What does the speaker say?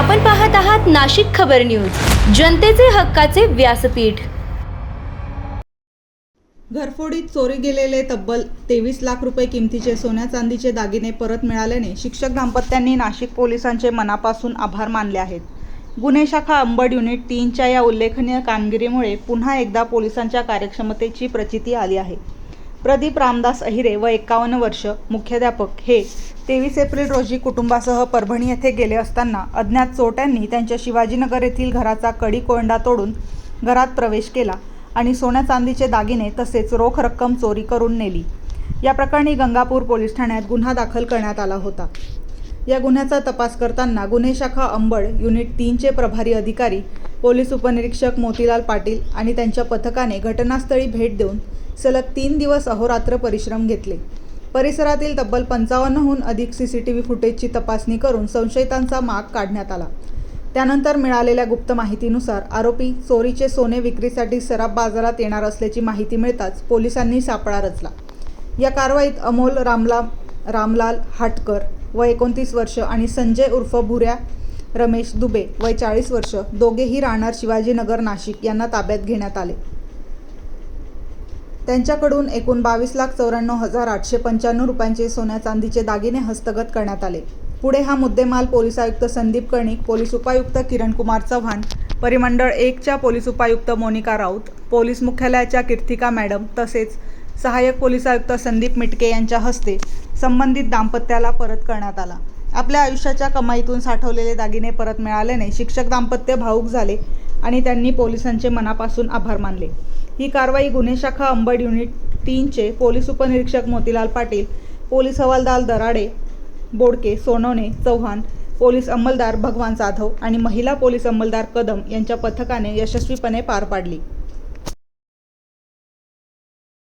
आपण पाहत आहात नाशिक खबर न्यूज, जनतेचे हक्काचे व्यासपीठ। घरफोडीत चोरी गेलेले तब्बल 23 लाख रुपये किमतीचे सोन्या चांदीचे दागिने परत मिळाल्याने शिक्षक दाम्पत्यांनी नाशिक पोलिसांचे मनापासून आभार मानले आहेत। गुन्हे शाखा अंबड युनिट 3च्या या उल्लेखनीय कामगिरीमुळे पुन्हा एकदा पोलिसांच्या कार्यक्षमतेची प्रचिती आली आहे। प्रदीप रामदास अहिरे व 51 वर्ष मुख्याध्यापक हे 23 एप्रिल रोजी कुटुंबासह परभणी येथे गेले असताना अज्ञात चोरट्यांनी त्यांच्या शिवाजीनगर येथील घराचा कडी कोंडा तोडून घरात प्रवेश केला आणि सोन्या चांदीचे दागिने तसेच रोख रक्कम चोरी करून नेली। या प्रकरणी गंगापूर पोलीस ठाण्यात गुन्हा दाखल करण्यात आला होता। या गुन्ह्याचा तपास करताना गुन्हे शाखा अंबड युनिट 3चे प्रभारी अधिकारी पोलीस उपनिरीक्षक मोतीलाल पाटील आणि त्यांच्या पथकाने घटनास्थळी भेट देऊन सलग 3 दिवस अहोरात्र परिश्रम घेतले। परिसरातील तब्बल 55हून अधिक CCTV फुटेजची तपासणी करून संशयितांचा माग काढण्यात आला। त्यानंतर मिळालेल्या गुप्त माहितीनुसार आरोपी चोरीचे सोने विक्रीसाठी सराफ बाजारात येणार असल्याची माहिती मिळताच पोलिसांनी सापळा रचला। या कारवाईत अमोल रामलाल हाटकर वय 29 वर्ष आणि संजय उर्फ भुऱ्या रमेश दुबे वय 40 वर्ष दोघेही राहणार शिवाजीनगर नाशिक यांना ताब्यात घेण्यात आले। त्यांच्याकडून एकूण 22,94,895 रुपयांचे सोन्या चांदीचे दागिने हस्तगत करण्यात आले। पुढे हा मुद्देमाल पोलीस आयुक्त संदीप कर्णिक, पोलीस उपायुक्त किरणकुमार चव्हाण, परिमंडळ 1च्या पोलीस उपायुक्त मोनिका राऊत, पोलीस मुख्यालयाच्या कीर्तिका मॅडम तसेच सहाय्यक पोलीस आयुक्त संदीप मिटके यांच्या हस्ते संबंधित दाम्पत्याला परत करण्यात आला। आपल्या आयुष्याच्या कमाईतून साठवलेले दागिने परत मिळाल्याने शिक्षक दाम्पत्य भावूक झाले आणि त्यांनी पोलिसांचे मनापासून आभार मानले। ही कारवाई गुन्हे शाखा अंबड युनिट 3चे पोलीस उपनिरीक्षक मोतीलाल पाटील, पोलीस हवालदार दराडे, बोडके, सोनवणे, चव्हाण, पोलीस अंमलदार भगवान जाधव आणि महिला पोलीस अंमलदार कदम यांच्या पथकाने यशस्वीपणे पार पाडली।